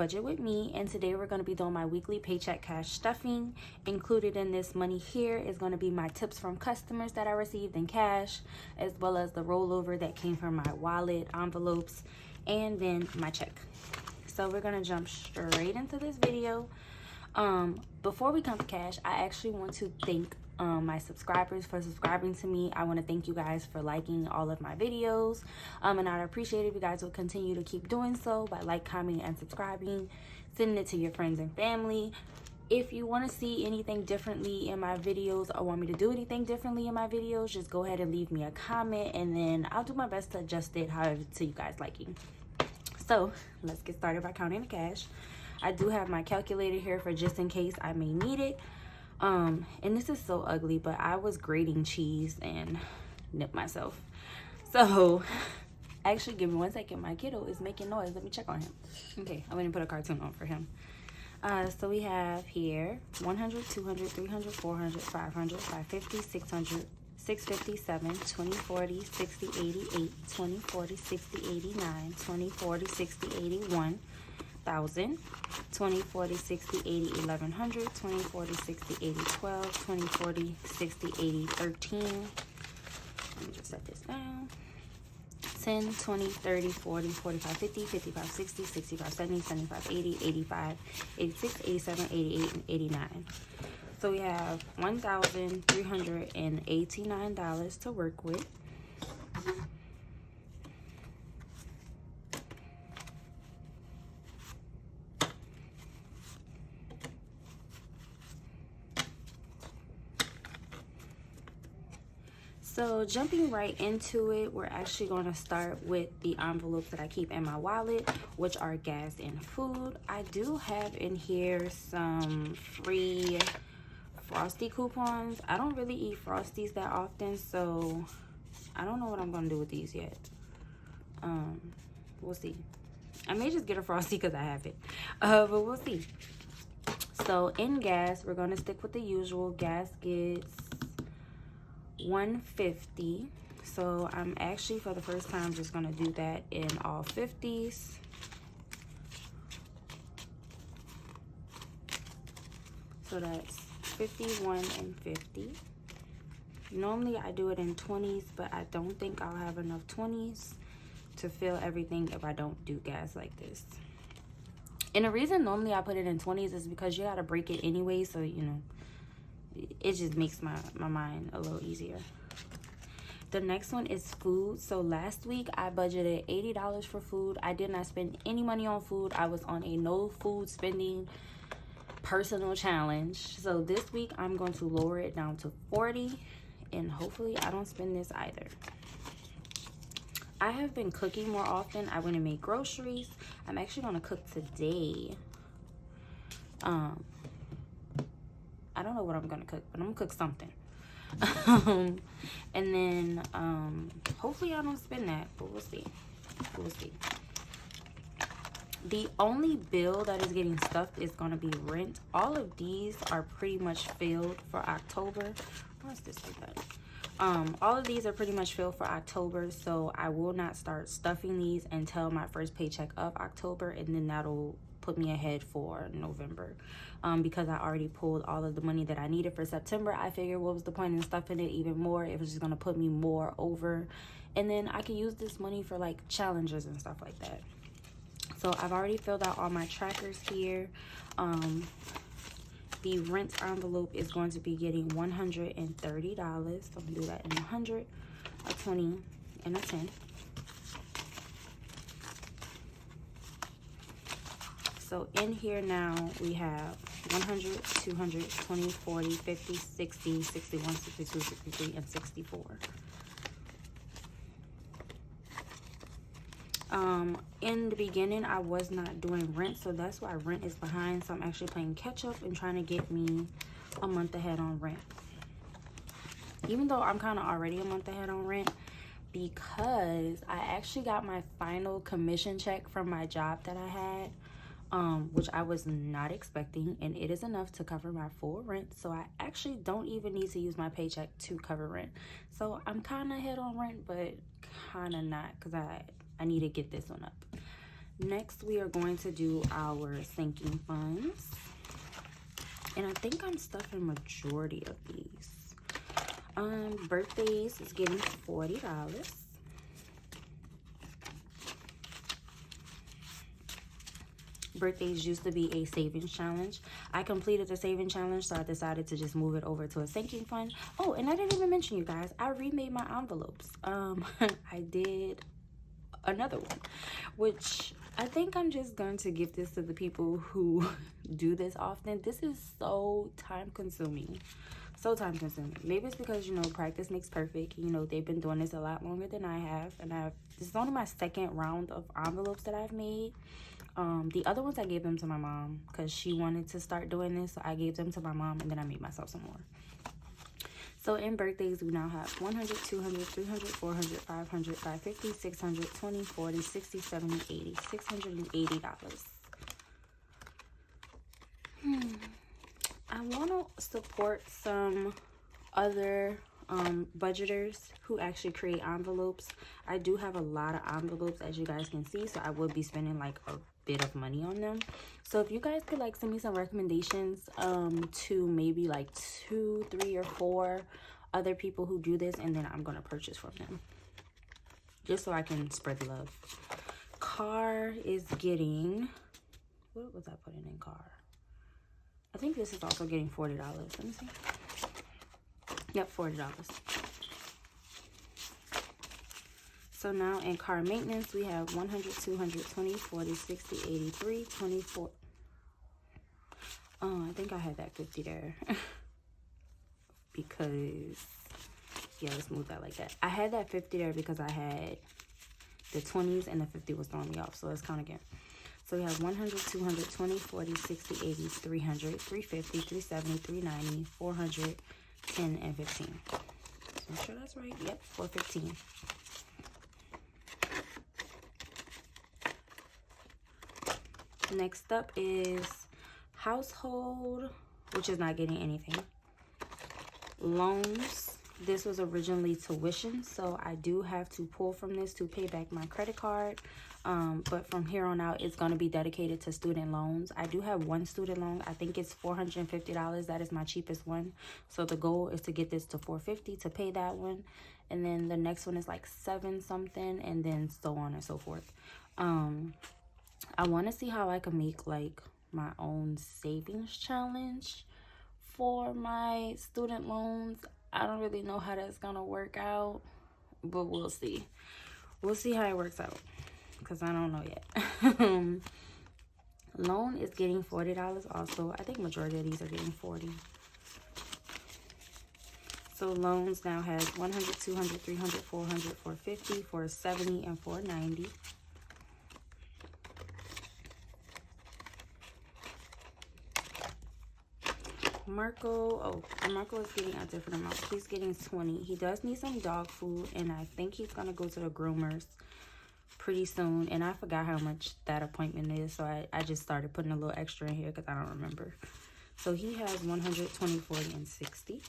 Budget with Me, and today we're going to be doing my weekly paycheck cash stuffing. Included in this money here is going to be my tips from customers that I received in cash, as well as the rollover that came from my wallet, envelopes, and then my check. So we're going to jump straight into this video. Before we come to cash, I actually want to thank my subscribers for subscribing to me. I want to thank you guys for liking all of my videos, and I'd appreciate if you guys would continue to keep doing so by commenting, and subscribing, sending it to your friends and family. If you want to see anything differently in my videos or want me to do anything differently in my videos, just go ahead and leave me a comment, and then I'll do my best to adjust it however to you guys liking. So let's get started by counting the cash. I do have my calculator here for just in case I may need it. And this is so ugly, but I was grating cheese and nipped myself. So actually, give me 1 second. My kiddo is making noise. Let me check on him. Okay, I'm gonna put a cartoon on for him. So we have here 100, 200, 300, 400, 500, 550, 600, 650, 7, 20, 40, 60, 80, 8, 20, 40, 60, 89, 20, 40, 60, 81, 1,000, 20, 40, 60, 80, 1100, 20, 40, 60, 80, 12, 20, 40, 60, 80, 13. Let me just set this down. 10, 20, 30, 40, 45, 50, 55, 60, 65, 70, 75, 80, 85, 86, 87, 88, and 89. So we have $1,389 to work with. So jumping right into it, we're actually going to start with the envelopes that I keep in my wallet, which are gas and food. I do have in here some free Frosty coupons. I don't really eat Frosties that often, so I don't know what I'm going to do with these yet. We'll see. I may just get a Frosty because I have it, but we'll see. So in gas, we're going to stick with the usual. Gas gets $1.50. So I'm actually, for the first time, just gonna do that in all 50s. So that's 51 and 50. Normally I do it in 20s, but I don't think I'll have enough 20s to fill everything if I don't do gas like this. And the reason normally I put it in 20s is because you gotta break it anyway, so you know, it just makes my mind a little easier. The next one is food. So last week I budgeted $80 for food. I did not spend any money on food. I was on a no food spending personal challenge. So this week I'm going to lower it down to 40, and hopefully I don't spend this either. I have been cooking more often. I went and made groceries. I'm actually going to cook today. I don't know what I'm gonna cook, but I'm gonna cook something. And then hopefully I don't spend that, but we'll see. We'll see. The only bill that is getting stuffed is gonna be rent. All of these are pretty much filled for October. Where's this thing at? All of these are pretty much filled for October, so I will not start stuffing these until my first paycheck of October, and then that'll put me ahead for November. Because I already pulled all of the money that I needed for September, I figured what was the point in stuffing it even more? It was just gonna put me more over, and then I could use this money for like challenges and stuff like that. So I've already filled out all my trackers here. The rent envelope is going to be getting $130. So I'm gonna do that in 100, a 20, and a 10. So in here now we have 100, 200, 20, 40, 50, 60, 61, 62, 63, and 64. In the beginning I was not doing rent, so that's why rent is behind. So I'm actually playing catch up and trying to get me a month ahead on rent. Even though I'm kind of already a month ahead on rent, because I actually got my final commission check from my job that I had. Which I was not expecting, and it is enough to cover my full rent. So I actually don't even need to use my paycheck to cover rent. So I'm kind of ahead on rent, but kind of not, because I need to get this one up. Next, we are going to do our sinking funds. And I think I'm stuffing majority of these. Birthdays is getting $40. Birthdays used to be a savings challenge. I completed the savings challenge, so I decided to just move it over to a sinking fund. Oh, and I didn't even mention, you guys, I remade my envelopes. I did another one, which I think I'm just going to give this to the people who do this often. This is so time consuming. So time consuming. Maybe it's because, you know, practice makes perfect. You know, they've been doing this a lot longer than I have. And this is only my second round of envelopes that I've made. The other ones I gave them to my mom because she wanted to start doing this. So I gave them to my mom and then I made myself some more. So in birthdays, we now have 100, 200, 300, 400, 500, 550, 600, 20, 40, 60, 70, 80, $680. I want to support some other budgeters who actually create envelopes. I do have a lot of envelopes, as you guys can see, so I would be spending like a bit of money on them. So if you guys could like send me some recommendations to maybe like 2, 3, or 4 other people who do this, and then I'm gonna purchase from them just so I can spread the love. Car is getting, what was I putting in car? I think this is also getting $40. Let me see. Yep, $40. So now in car maintenance, we have 100, 200, 20, 40, 60, 83, 24. Oh, I think I had that 50 there. Because, yeah, let's move that like that. I had that 50 there because I had the 20s and the 50 was throwing me off. So let's count again. So we have 100, 200, 20, 40, 60, 80, 300, 350, 370, 390, 400, 10, and 15. So I'm sure that's right. Yep, 415. Next up is household, which is not getting anything. Loans. This was originally tuition, so I do have to pull from this to pay back my credit card. But from here on out, it's going to be dedicated to student loans. I do have one student loan. I think it's $450. That is my cheapest one. So the goal is to get this to $450 to pay that one. And then the next one is like $7 something, and then so on and so forth. I want to see how I can make like my own savings challenge for my student loans. I don't really know how that's gonna work out, but we'll see. We'll see how it works out because I don't know yet. Loan is getting $40 also. I think majority of these are getting $40. So loans now has 100, 200, 300, 400, 450, 470, and 490. Marco is getting a different amount. He's getting 20. He does need some dog food, and I think he's gonna go to the groomers pretty soon. And I forgot how much that appointment is, so I just started putting a little extra in here because I don't remember. So he has 100, 20, 40, and 60.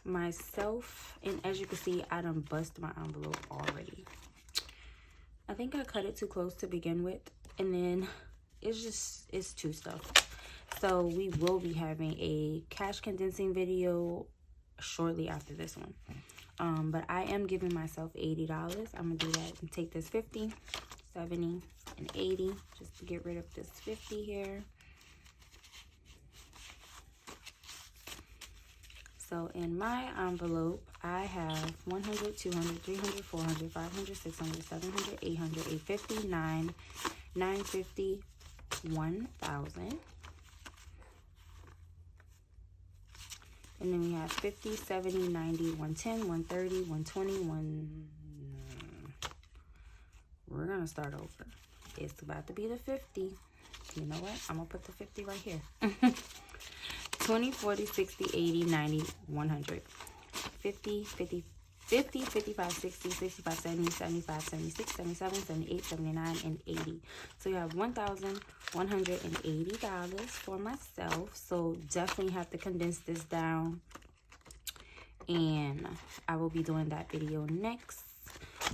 Myself, and as you can see, I done bust my envelope already. I think I cut it too close to begin with, and then it's too stuffed. So we will be having a cash condensing video shortly after this one. But I am giving myself $80. I'm gonna do that and take this 50, 70, and 80 just to get rid of this 50 here. So in my envelope, I have 100, 200, 300, 400, 500, 600, 700, 800, 850, 950, 1,000. And then we have 50, 70, 90, 110, 130, 120, We're going to start over. It's about to be the 50. You know what? I'm going to put the 50 right here. 20, 40, 60, 80, 90, 100. 50, 50, 50, 55, 60, 65, 70, 75, 76, 77, 78, 79, and 80. So you have $1,180 for myself. So definitely have to condense this down. And I will be doing that video next.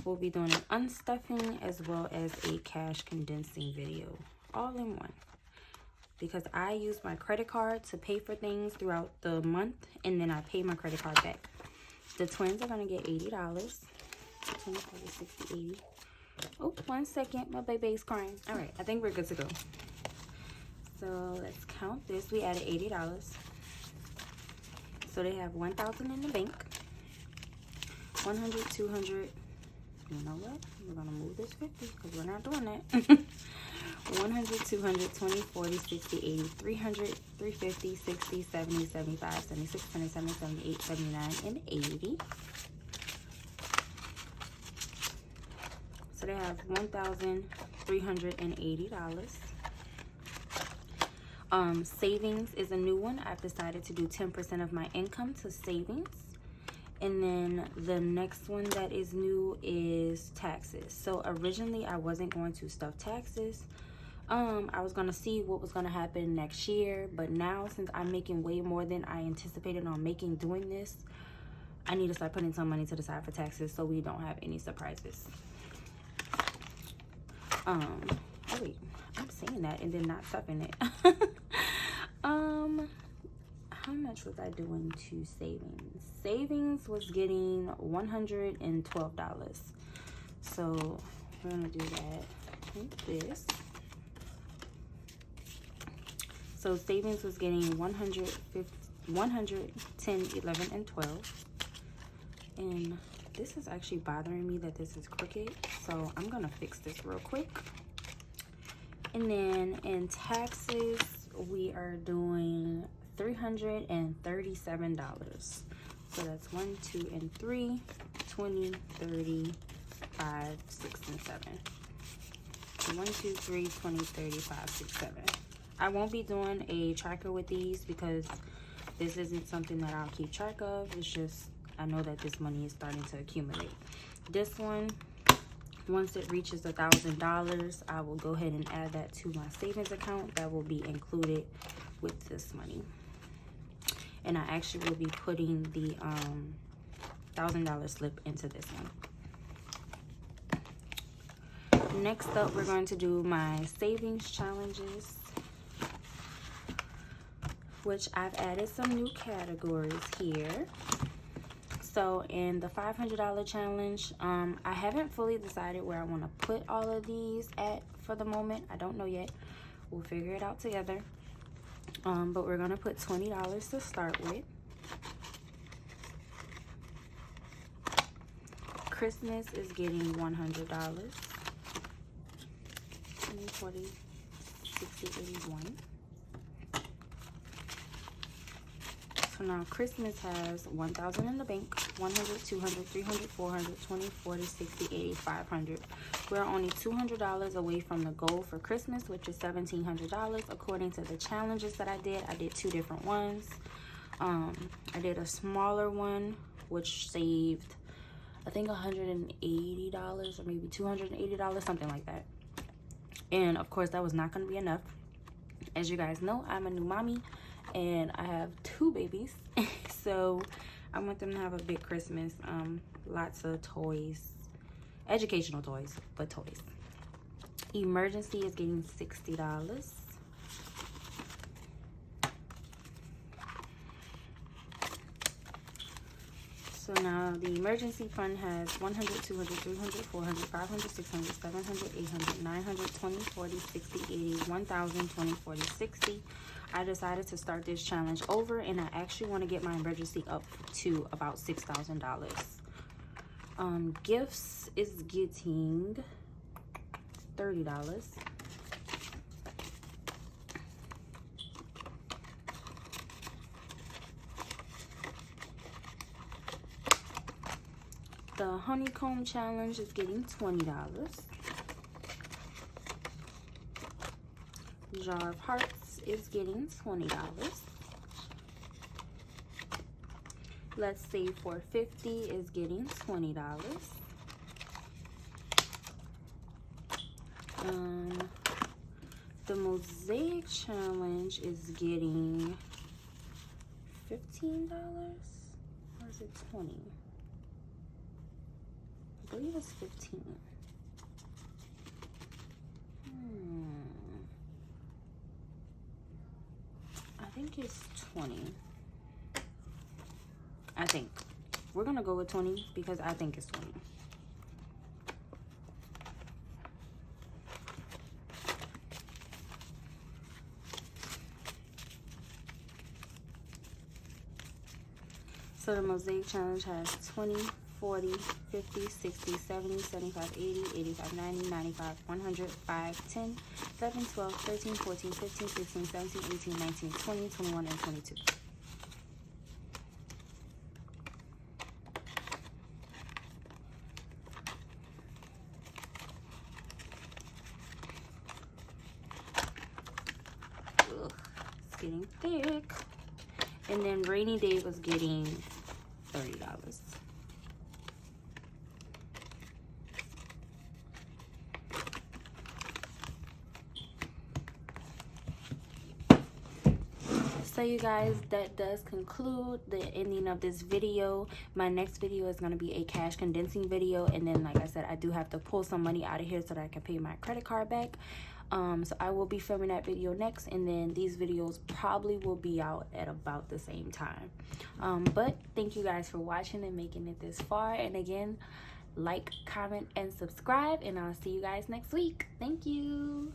We'll be doing an unstuffing as well as a cash condensing video, all in one. Because I use my credit card to pay for things throughout the month, and then I pay my credit card back. The twins are gonna get $80. 20, 40, 60, 80. Oh, 1 second, my baby's crying. All right, I think we're good to go. So let's count this. We added $80. So they have 1,000 in the bank. 100, 200. You know what? We're gonna move this 50 because we're not doing that. 100, 200, 20, 40, 60, 80, 300, 350, 60, 70, 75, 76, 77, 78, 79, and 80. So they have $1,380. Savings is a new one. I've decided to do 10% of my income to savings. And then the next one that is new is taxes. So originally I wasn't going to stuff taxes. I was gonna see what was gonna happen next year, but now since I'm making way more than I anticipated on making doing this, I need to start putting some money to the side for taxes so we don't have any surprises. Oh wait, I'm saying that and then not stuffing it. How much was I doing to savings? Savings was getting $112. So we're gonna do that with this. So savings was getting 110, 11, and 12. And this is actually bothering me that this is crooked. So I'm gonna fix this real quick. And then in taxes, we are doing $337. So that's 1, 2, and 3, 20, 30, 5, 6, and 7. 1, 2, 3, 20, 30, 5, 6, 7. I won't be doing a tracker with these because this isn't something that I'll keep track of. It's just, I know that this money is starting to accumulate. This one, once it reaches $1,000, I will go ahead and add that to my savings account. That will be included with this money. And I actually will be putting the $1,000 slip into this one. Next up, we're going to do my savings challenges, which I've added some new categories here. So in the $500 challenge, I haven't fully decided where I want to put all of these at for the moment. I don't know yet. We'll figure it out together. But we're going to put $20 to start with. Christmas is getting $100. 20, 40, 60, 81. So now Christmas has 1,000 in the bank, 100, 200, 300, 400, 20, 40, 60, 80, 500. We're only $200 away from the goal for Christmas, which is $1,700 according to the challenges that I did. I did 2 different ones. I did a smaller one, which saved, I think, $180 or maybe $280, something like that. And of course, that was not going to be enough. As you guys know, I'm a new mommy and I have 2 babies. So I want them to have a big Christmas. Lots of toys, educational toys, but toys. Emergency is getting $60. So now the emergency fund has 100, 200, 300, 400, 500, 600, 700, 800, 900, 20, 40, 60, 80, 1,000, 20, 40, 60. I decided to start this challenge over, and I actually want to get my emergency up to about $6,000. Gifts is getting $30. The honeycomb challenge is getting $20. Jar of hearts is getting $20. Let's Save for 50 is getting $20. The mosaic challenge is getting $15, or is it 20? I believe it's 15. I think it's 20. I think. We're gonna go with 20 because I think it's 20. So the Mosaic Challenge has 20, 40, 50, 60, 70, 75, 80, 85, 90, 95, 100, 5, 10, 11, 12, 13, 14, 15, 16, 17, 18, 19, 20, 21, and 22. Ugh, it's getting thick. And then Rainy Day was getting $30. So you guys, that does conclude the ending of this video. My next video is going to be a cash condensing video, and then like I said, I do have to pull some money out of here so that I can pay my credit card back. So I will be filming that video next, and then these videos probably will be out at about the same time. But thank you guys for watching and making it this far, and again, like, comment, and subscribe, and I'll see you guys next week. Thank you.